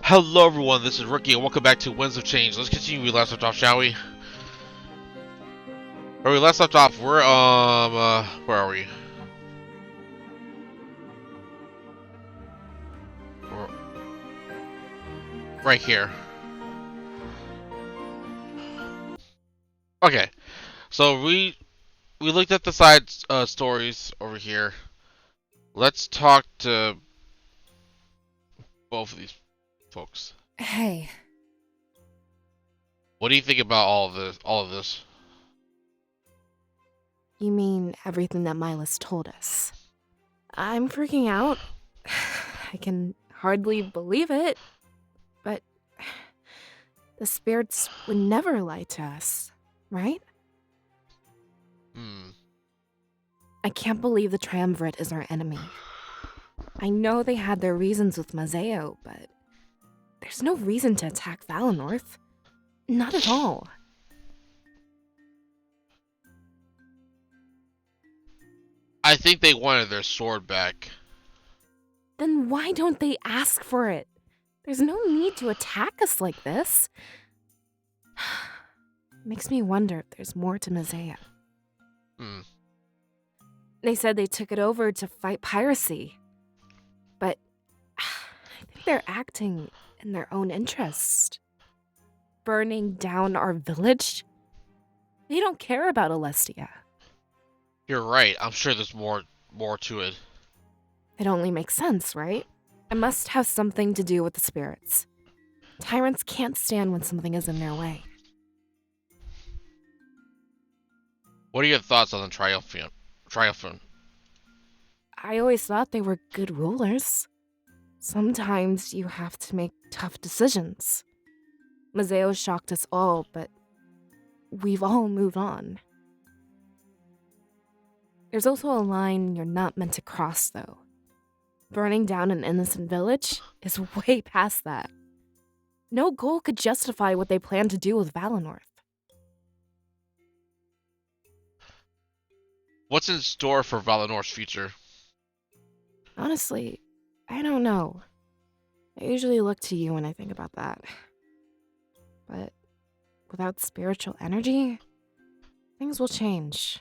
Hello everyone, this is Rookie and welcome back to Winds of Change. Let's continue where we last left off, shall we? Where we last left off, we're where are we? We're right here. Okay, so we looked at the side stories over here. Let's talk to both of these folks. Hey, What do you think about all of this? you mean everything that Mylus told us? I'm freaking out. I can hardly believe it, but the spirits would never lie to us, right? I can't believe the Triumvirate is our enemy. I know they had their reasons with Mazeo, but there's no reason to attack Valinorth. Not at all. I think they wanted their sword back. Then why don't they ask for it? There's no need to attack us like this. Makes me wonder if there's more to Mazeo. They said they took it over to fight piracy. But I think they're acting in their own interest. Burning down our village? They don't care about Alestia. You're right. I'm sure there's more to it. It only makes sense, right? It must have something to do with the spirits. Tyrants can't stand when something is in their way. What are your thoughts on the Triumphant? I always thought they were good rulers. Sometimes you have to make tough decisions. Mazeo shocked us all, but we've all moved on. There's also a line you're not meant to cross, though. Burning down an innocent village is way past that. No goal could justify what they plan to do with Valinorth. What's in store for Valinorth's future? Honestly, I don't know. I usually look to you when I think about that. But without spiritual energy, things will change.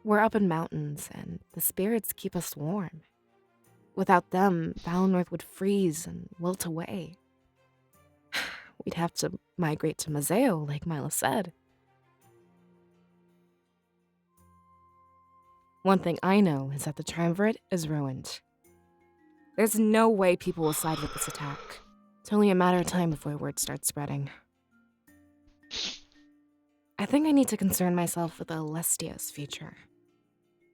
We're up in mountains, and the spirits keep us warm. Without them, Valinorth would freeze and wilt away. We'd have to migrate to Mazeo, like Mylus said. One thing I know is that the Triumvirate is ruined. There's no way people will side with this attack. It's only a matter of time before word starts spreading. I think I need to concern myself with Alestia's future.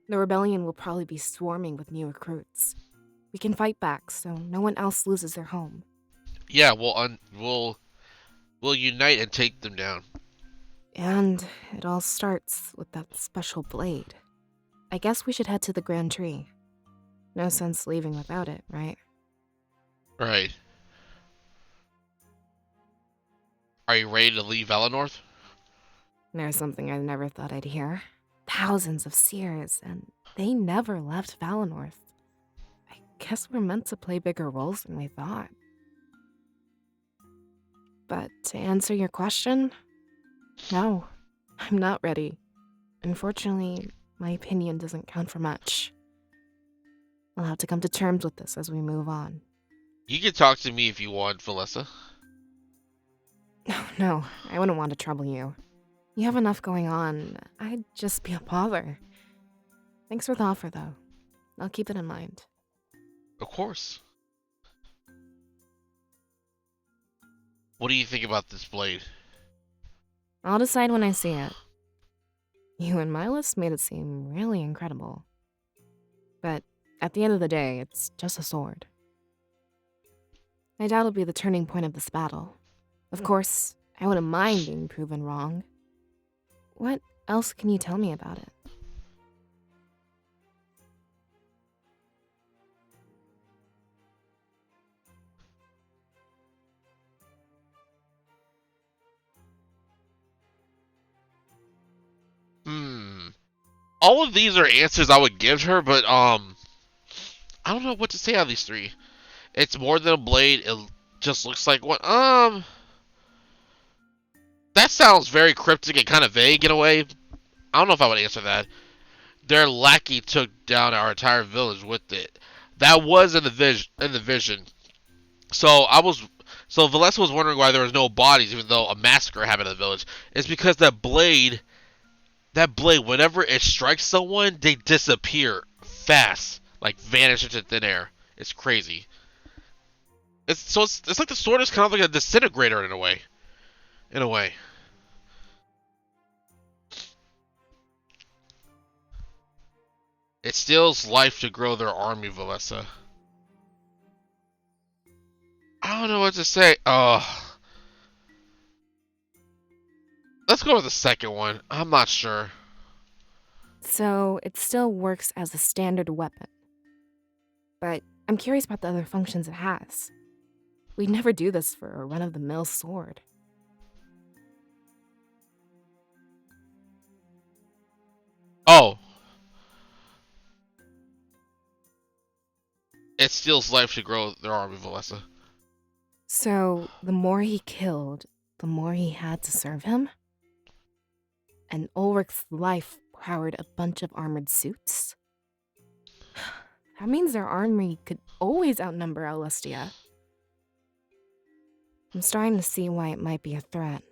The rebellion will probably be swarming with new recruits. We can fight back so no one else loses their home. Yeah, we'll unite and take them down. And it all starts with that special blade. I guess we should head to the Grand Tree. No sense leaving without it, right? Right. Are you ready to leave Valinorth? There's something I never thought I'd hear. Thousands of Seers, and they never left Valinorth. I guess we're meant to play bigger roles than we thought. But to answer your question, no, I'm not ready. Unfortunately, my opinion doesn't count for much. I'll have to come to terms with this as we move on. You can talk to me if you want, Valessa. No, I wouldn't want to trouble you. You have enough going on. I'd just be a bother. Thanks for the offer, though. I'll keep it in mind. Of course. What do you think about this blade? I'll decide when I see it. You and Mylus made it seem really incredible. But at the end of the day, it's just a sword. I doubt it'll be the turning point of this battle. Of course, I wouldn't mind being proven wrong. What else can you tell me about it? All of these are answers I would give her, but I don't know what to say out of these three. It's more than a blade. It just looks like one. That sounds very cryptic and kind of vague in a way. I don't know if I would answer that. Their lackey took down our entire village with it. That was in the vision. So I was. So Valessa was wondering why there was no bodies, even though a massacre happened in the village. It's because that blade, whenever it strikes someone, they disappear fast, like vanish into thin air. It's crazy. It's like the sword is kind of like a disintegrator in a way. In a way. It steals life to grow their army, Valessa. I don't know what to say. Let's go with the second one. I'm not sure. So it still works as a standard weapon. But I'm curious about the other functions it has. We'd never do this for a run-of-the-mill sword. Oh, it steals life to grow their army, Valessa. So the more he killed, the more he had to serve him? And Ulrich's life powered a bunch of armored suits? That means their army could always outnumber Alestia. I'm starting to see why it might be a threat.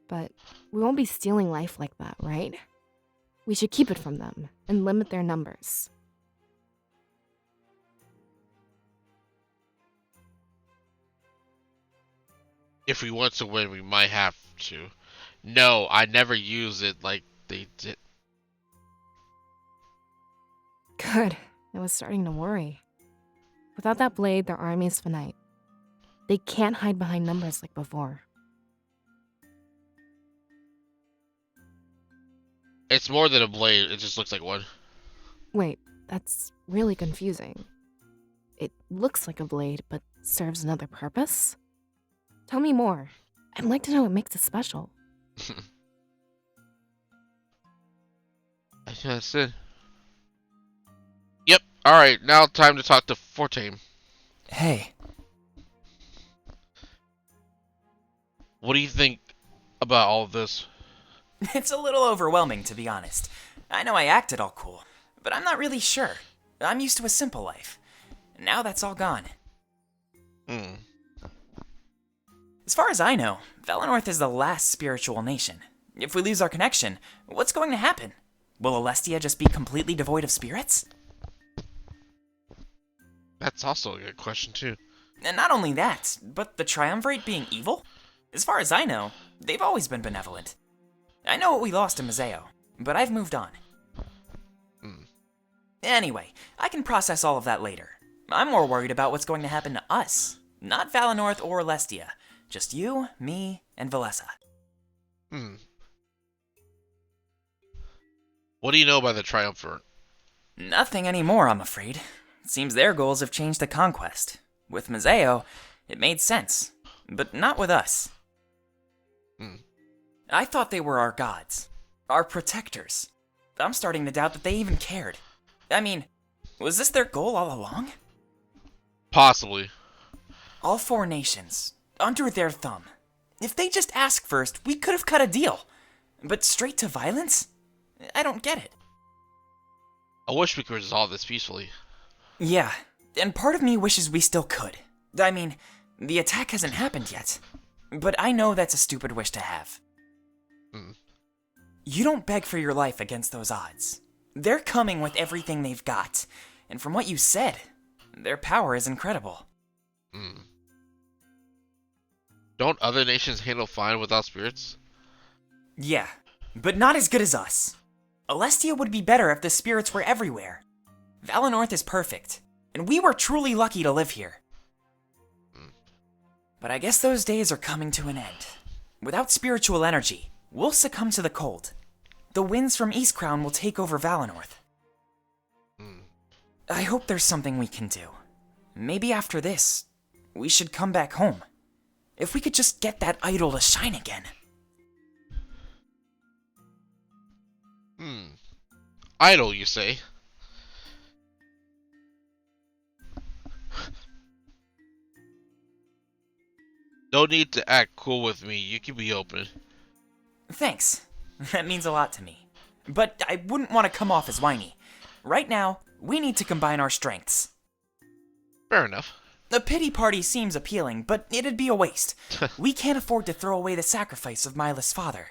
But we won't be stealing life like that, right? We should keep it from them and limit their numbers. If we want to win, we might have to. No, I never use it like they did. Good. I was starting to worry. Without that blade, their army is finite. They can't hide behind numbers like before. It's more than a blade. It just looks like one. Wait, that's really confusing. It looks like a blade, but serves another purpose? Tell me more. I'd like to know what makes it special. I think that's it. Yep. All right. Now time to talk to Fortaime. Hey, What do you think about all of this? it's a little overwhelming, to be honest. I know I acted all cool, but I'm not really sure. I'm used to a simple life. Now that's all gone. Hmm. As far as I know, Valinorth is the last spiritual nation. If we lose our connection, what's going to happen? Will Alestia just be completely devoid of spirits? That's also a good question too. And not only that, but the Triumvirate being evil? As far as I know, they've always been benevolent. I know what we lost in Mazeo, but I've moved on. Hmm. Anyway, I can process all of that later. I'm more worried about what's going to happen to us. Not Valinorth or Alestia. Just you, me, and Valessa. Hmm. What do you know about the Triumvirate? Nothing anymore, I'm afraid. It seems their goals have changed to conquest. With Mazeo, it made sense. But not with us. Hmm. I thought they were our gods. Our protectors. I'm starting to doubt that they even cared. I mean, was this their goal all along? Possibly. All four nations, under their thumb. If they just asked first, we could have cut a deal. But straight to violence? I don't get it. I wish we could resolve this peacefully. Yeah, and part of me wishes we still could. I mean, the attack hasn't happened yet. But I know that's a stupid wish to have. Hmm. You don't beg for your life against those odds. They're coming with everything they've got. And from what you said, their power is incredible. Hmm. Don't other nations handle fine without spirits? Yeah, but not as good as us. Alestia would be better if the spirits were everywhere. Valinorth is perfect, and we were truly lucky to live here. But I guess those days are coming to an end. Without spiritual energy, we'll succumb to the cold. The winds from Eastcrown will take over Valinorth. Hmm. I hope there's something we can do. Maybe after this, we should come back home. If we could just get that idol to shine again. Hmm. Idol, you say? No need to act cool with me. You can be open. Thanks. That means a lot to me. But I wouldn't want to come off as whiny. Right now, we need to combine our strengths. Fair enough. A pity party seems appealing, but it'd be a waste. We can't afford to throw away the sacrifice of Mylus' father.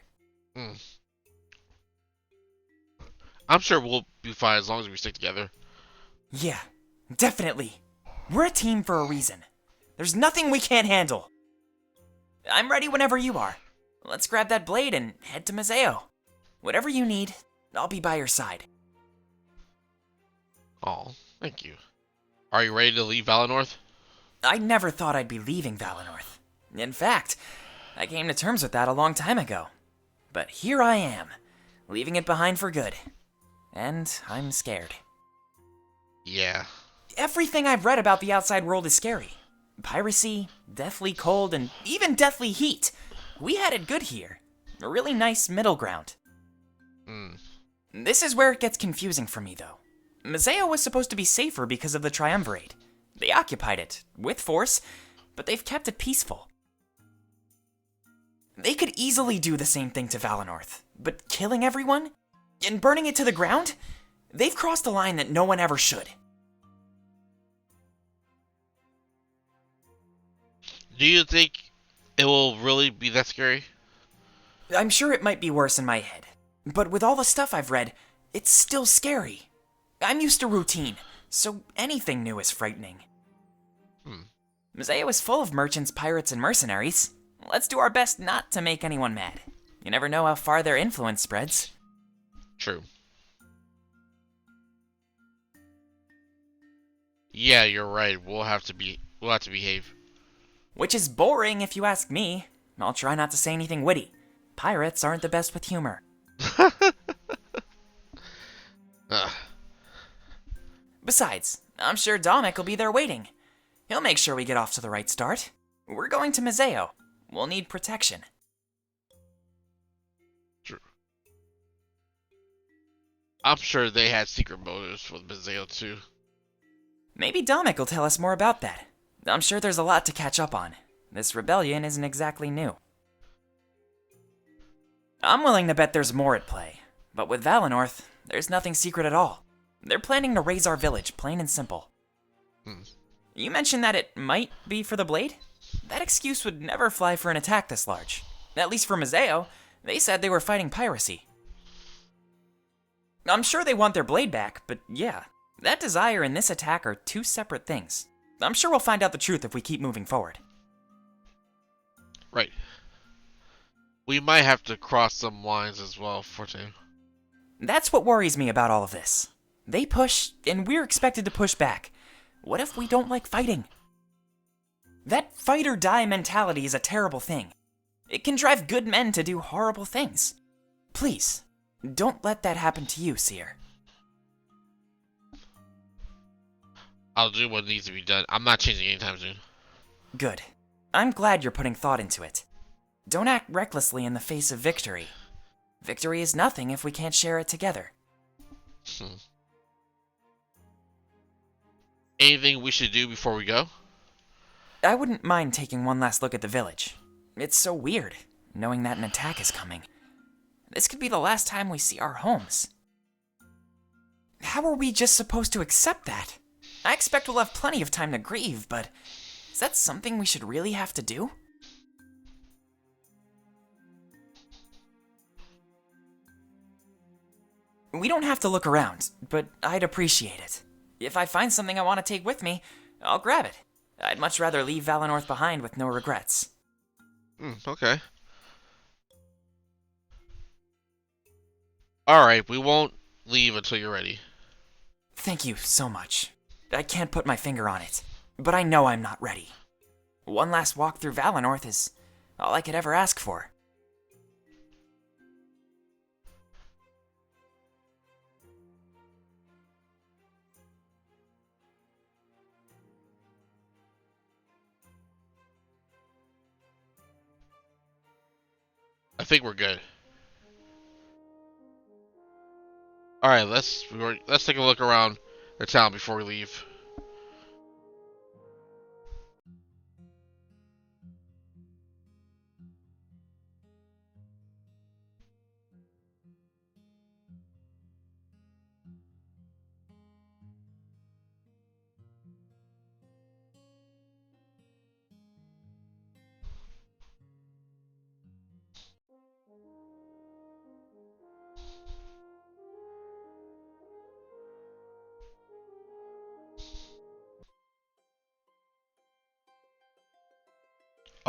I'm sure we'll be fine as long as we stick together. Yeah, definitely. We're a team for a reason. There's nothing we can't handle. I'm ready whenever you are. Let's grab that blade and head to Mazeo. Whatever you need, I'll be by your side. Oh, thank you. Are you ready to leave Valinorth? I never thought I'd be leaving Valinorth. In fact, I came to terms with that a long time ago. But here I am, leaving it behind for good. And I'm scared. Yeah. Everything I've read about the outside world is scary. Piracy, deathly cold, and even deathly heat. We had it good here. A really nice middle ground. This is where it gets confusing for me, though. Mazeo was supposed to be safer because of the Triumvirate. They occupied it, with force, but they've kept it peaceful. They could easily do the same thing to Valinorth, but killing everyone? And burning it to the ground? They've crossed a line that no one ever should. Do you think it will really be that scary? I'm sure it might be worse in my head, but with all the stuff I've read, it's still scary. I'm used to routine, so anything new is frightening. Mazeo is full of merchants, pirates, and mercenaries. Let's do our best not to make anyone mad. You never know how far their influence spreads. True. Yeah, you're right. We'll have to behave. Which is boring if you ask me. I'll try not to say anything witty. Pirates aren't the best with humor. Besides, I'm sure Dominic will be there waiting. He'll make sure we get off to the right start. We're going to Mazeo. We'll need protection. True. I'm sure they had secret motives with Mazeo too. Maybe Dominic will tell us more about that. I'm sure there's a lot to catch up on. This rebellion isn't exactly new. I'm willing to bet there's more at play. But with Valinorth, there's nothing secret at all. They're planning to raise our village, plain and simple. You mentioned that it might be for the blade? That excuse would never fly for an attack this large. At least for Mazeo, they said they were fighting piracy. I'm sure they want their blade back, but yeah, that desire and this attack are two separate things. I'm sure we'll find out the truth if we keep moving forward. Right. We might have to cross some lines as well, Fortaime. That's what worries me about all of this. They push, and we're expected to push back. What if we don't like fighting? That fight or die mentality is a terrible thing. It can drive good men to do horrible things. Please, don't let that happen to you, Seer. I'll do what needs to be done. I'm not changing anytime soon. Good. I'm glad you're putting thought into it. Don't act recklessly in the face of victory. Victory is nothing if we can't share it together. Anything we should do before we go? I wouldn't mind taking one last look at the village. It's so weird, knowing that an attack is coming. This could be the last time we see our homes. How are we just supposed to accept that? I expect we'll have plenty of time to grieve, but is that something we should really have to do? We don't have to look around, but I'd appreciate it. If I find something I want to take with me, I'll grab it. I'd much rather leave Valinorth behind with no regrets. Okay. Alright, we won't leave until you're ready. Thank you so much. I can't put my finger on it, but I know I'm not ready. One last walk through Valinorth is all I could ever ask for. I think we're good. Alright, let's take a look around the town before we leave.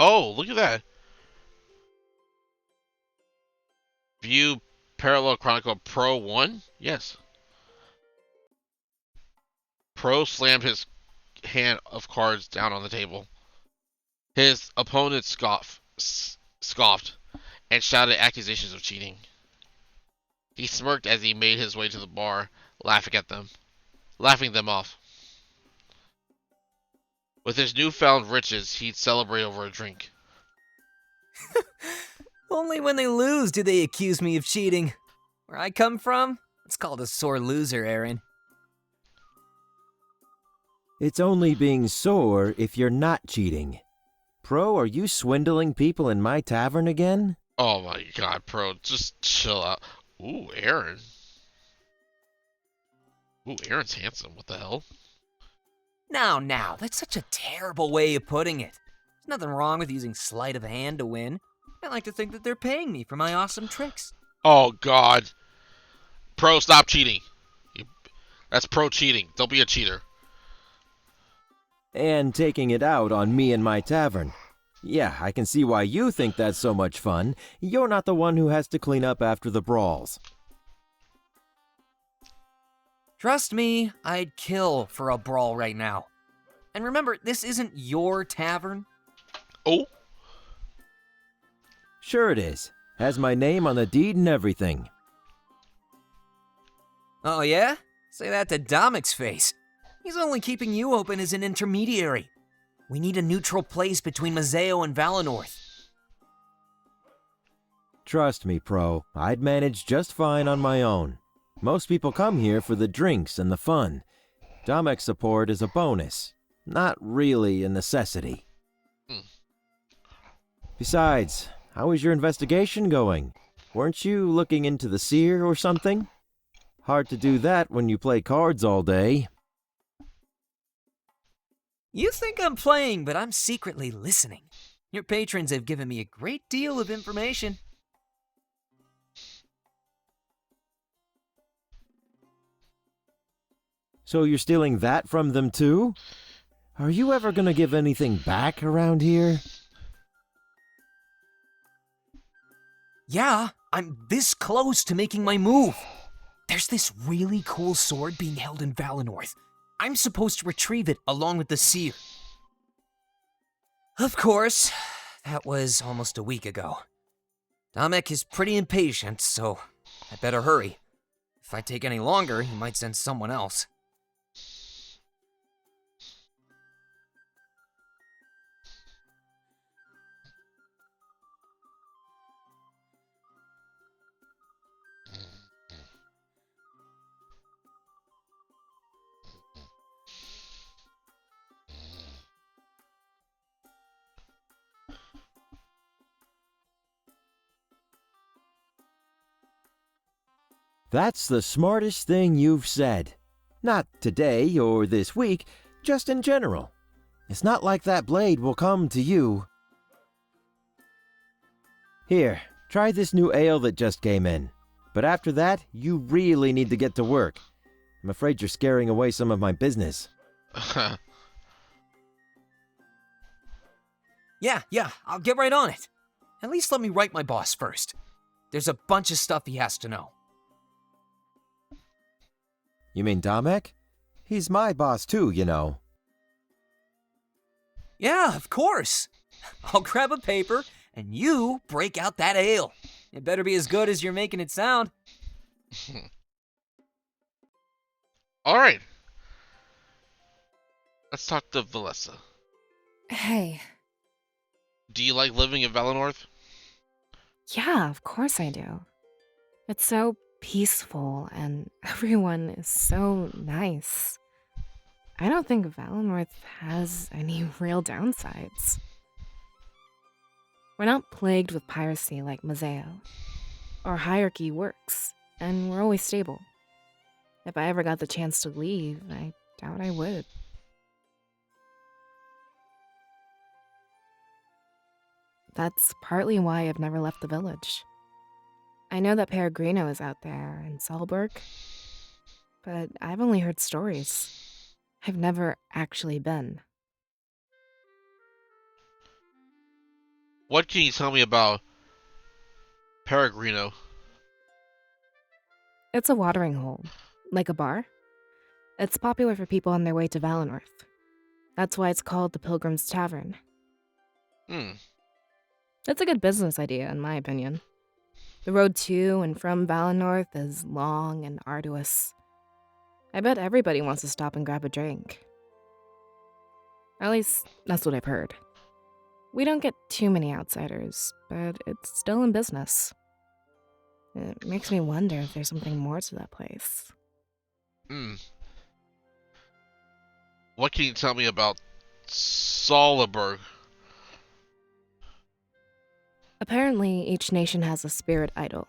Oh, look at that. View Parallel Chronicle Pro 1? Yes. Pro slammed his hand of cards down on the table. His opponent scoffed and shouted accusations of cheating. He smirked as he made his way to the bar, laughing them off. With his newfound riches, he'd celebrate over a drink. Only when they lose do they accuse me of cheating. Where I come from, it's called a sore loser, Aaron. It's only being sore if you're not cheating. Pro, are you swindling people in my tavern again? Oh my god, Pro, just chill out. Ooh, Aaron. Ooh, Aaron's handsome. What the hell? Now, that's such a terrible way of putting it. There's nothing wrong with using sleight of hand to win. I like to think that they're paying me for my awesome tricks. Oh god. Pro, stop cheating. That's pro cheating. Don't be a cheater. And taking it out on me and my tavern. Yeah, I can see why you think that's so much fun. You're not the one who has to clean up after the brawls. Trust me, I'd kill for a brawl right now. And remember, this isn't your tavern. Oh. Sure it is. Has my name on the deed and everything. Oh yeah? Say that to Domic's face. He's only keeping you open as an intermediary. We need a neutral place between Mazeo and Valinorth. Trust me, Pro. I'd manage just fine on my own. Most people come here for the drinks and the fun. Domic's support is a bonus, not really a necessity. Besides, how is your investigation going? Weren't you looking into the Seer or something? Hard to do that when you play cards all day. You think I'm playing, but I'm secretly listening. Your patrons have given me a great deal of information. So you're stealing that from them too? Are you ever gonna give anything back around here? Yeah, I'm this close to making my move. There's this really cool sword being held in Valinorth. I'm supposed to retrieve it along with the Seer. Of course, that was almost a week ago. Domic is pretty impatient, so I better hurry. If I take any longer, he might send someone else. That's the smartest thing you've said. Not today or this week, just in general. It's not like that blade will come to you. Here, try this new ale that just came in. But after that, you really need to get to work. I'm afraid you're scaring away some of my business. Yeah, I'll get right on it. At least let me write my boss first. There's a bunch of stuff he has to know. You mean Domek? He's my boss too, you know. Yeah, of course. I'll grab a paper, and you break out that ale. It better be as good as you're making it sound. Alright. Let's talk to Valessa. Hey. Do you like living in Valinorth? Yeah, of course I do. It's so peaceful and everyone is so nice. I don't think Valinorth has any real downsides. We're not plagued with piracy like Mazeo. Our hierarchy works, and we're always stable. If I ever got the chance to leave, I doubt I would. That's partly why I've never left the village. I know that Peregrino is out there in Solberg, but I've only heard stories. I've never actually been. What can you tell me about Peregrino? It's a watering hole, like a bar. It's popular for people on their way to Valinorth. That's why it's called the Pilgrim's Tavern. Hmm. It's a good business idea, in my opinion. The road to and from Valinorth is long and arduous. I bet everybody wants to stop and grab a drink. At least, that's what I've heard. We don't get too many outsiders, but it's still in business. It makes me wonder if there's something more to that place. Hmm. What can you tell me about Soliberg? Apparently, each nation has a spirit idol.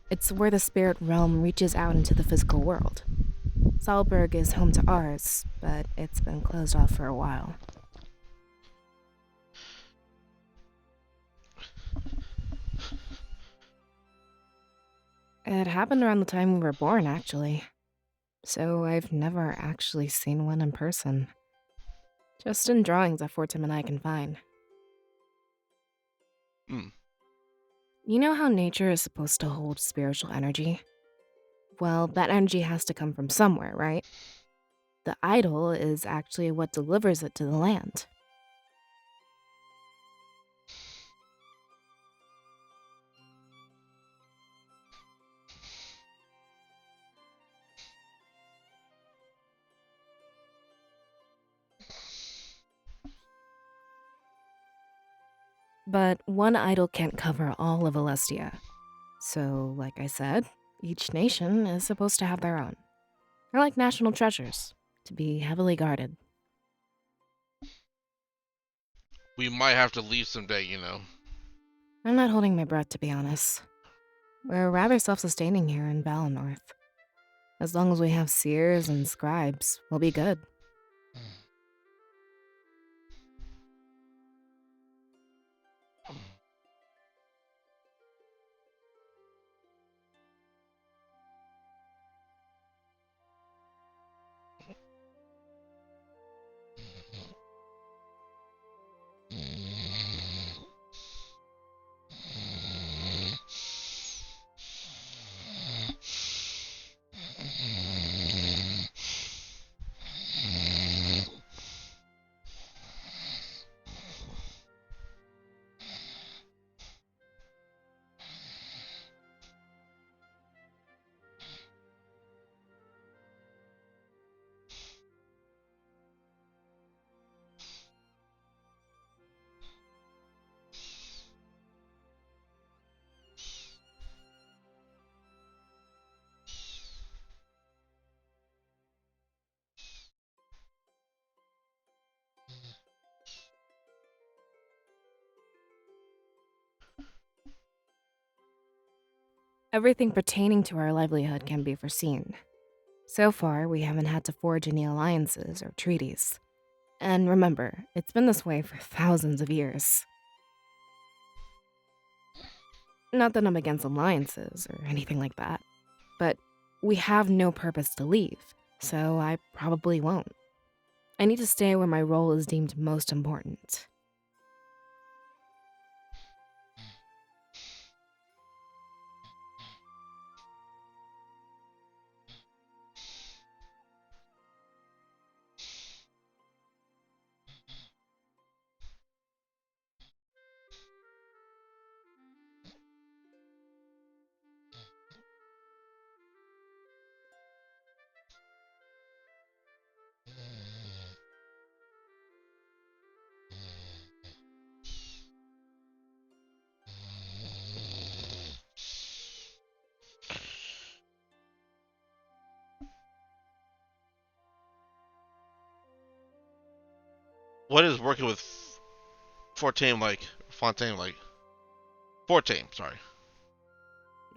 It's where the spirit realm reaches out into the physical world. Salberg is home to ours, but it's been closed off for a while. It happened around the time we were born, actually. So I've never actually seen one in person. Just in drawings that Fortaime and I can find. Hmm. You know how nature is supposed to hold spiritual energy? Well, that energy has to come from somewhere, right? The idol is actually what delivers it to the land. But one idol can't cover all of Alestia. So, like I said, each nation is supposed to have their own. They're like national treasures, to be heavily guarded. We might have to leave someday, you know. I'm not holding my breath, to be honest. We're rather self-sustaining here in Valinorth. As long as we have seers and scribes, we'll be good. Everything pertaining to our livelihood can be foreseen. So far, we haven't had to forge any alliances or treaties. And remember, it's been this way for thousands of years. Not that I'm against alliances or anything like that, but we have no purpose to leave, so I probably won't. I need to stay where my role is deemed most important. What is working with Fortaime like? Fontaine like? Fortaime, sorry.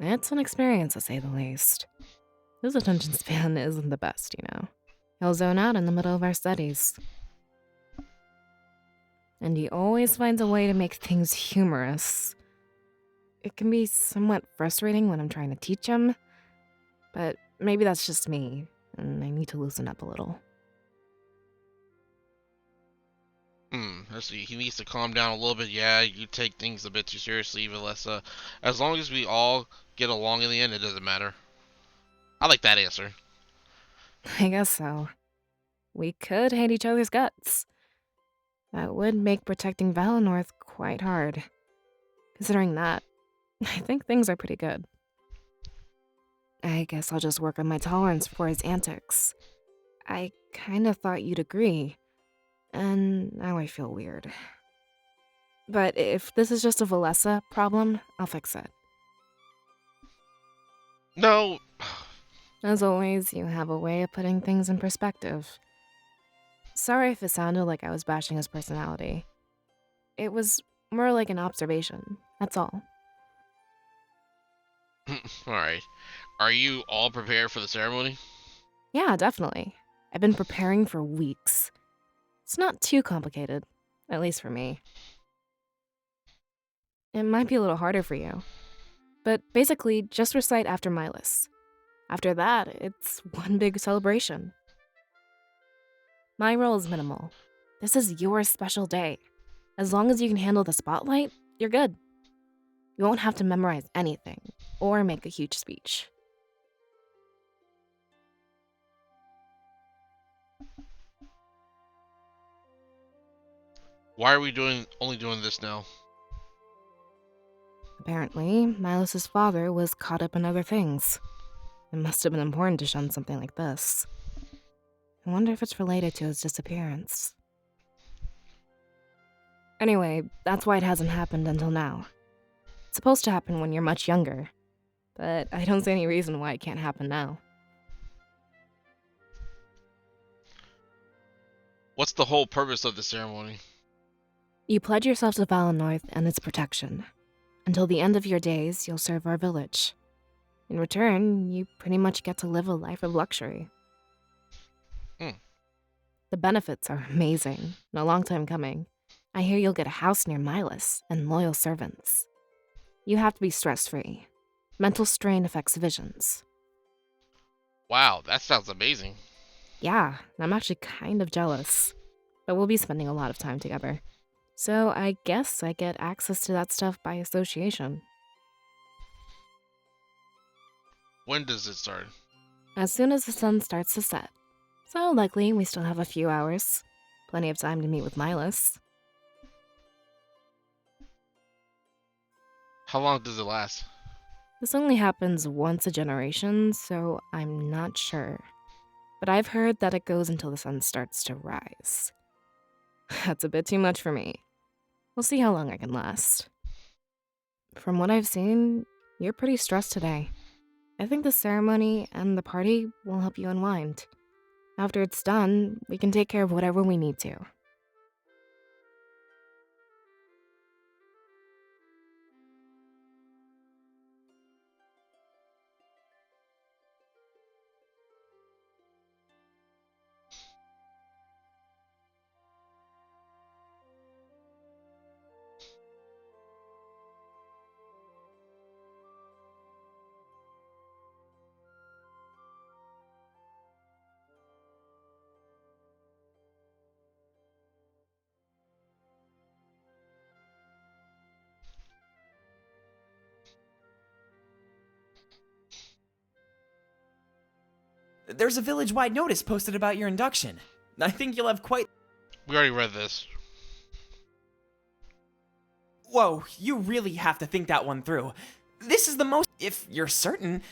It's an experience, to say the least. His attention span isn't the best, you know. He'll zone out in the middle of our studies. And he always finds a way to make things humorous. It can be somewhat frustrating when I'm trying to teach him, but maybe that's just me, and I need to loosen up a little. Let's see. He needs to calm down a little bit. Yeah, you take things a bit too seriously, Valessa. As long as we all get along in the end, it doesn't matter. I like that answer. I guess so. We could hate each other's guts. That would make protecting Valinorth quite hard. Considering that, I think things are pretty good. I guess I'll just work on my tolerance for his antics. I kinda thought you'd agree, and now I feel weird. But if this is just a Valessa problem, I'll fix it. No. As always, you have a way of putting things in perspective. Sorry if it sounded like I was bashing his personality. It was more like an observation, that's all. Alright. Are you all prepared for the ceremony? Yeah, definitely. I've been preparing for weeks. It's not too complicated, at least for me. It might be a little harder for you. But basically, just recite after Mylus. After that, it's one big celebration. My role is minimal. This is your special day. As long as you can handle the spotlight, you're good. You won't have to memorize anything or make a huge speech. Why are we only doing this now? Apparently, Mylus' father was caught up in other things. It must have been important to shun something like this. I wonder if it's related to his disappearance. Anyway, that's why it hasn't happened until now. It's supposed to happen when you're much younger, but I don't see any reason why it can't happen now. What's the whole purpose of the ceremony? You pledge yourself to Valinorth and its protection. Until the end of your days, you'll serve our village. In return, you pretty much get to live a life of luxury. The benefits are amazing, and a long time coming. I hear you'll get a house near Mylus and loyal servants. You have to be stress-free. Mental strain affects visions. Wow, that sounds amazing. Yeah, I'm actually kind of jealous. But we'll be spending a lot of time together. So I guess I get access to that stuff by association. When does it start? As soon as the sun starts to set. So likely we still have a few hours. Plenty of time to meet with Mylus. How long does it last? This only happens once a generation, so I'm not sure. But I've heard that it goes until the sun starts to rise. That's a bit too much for me. We'll see how long I can last. From what I've seen, you're pretty stressed today. I think the ceremony and the party will help you unwind. After it's done, we can take care of whatever we need to. There's a village-wide notice posted about your induction. I think you'll have quite... We already read this. Whoa, you really have to think that one through. This is the most... If you're certain...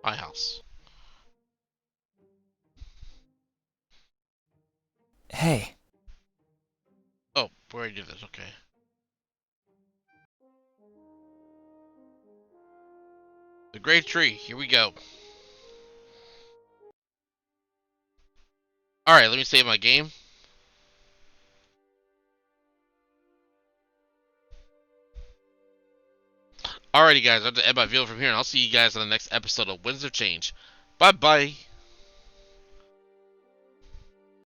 My house. Hey. Oh, we already did this, okay. The Great Tree, here we go. Alright, let me save my game. Alrighty guys, I have to end my video from here, and I'll see you guys on the next episode of Winds of Change. Bye bye.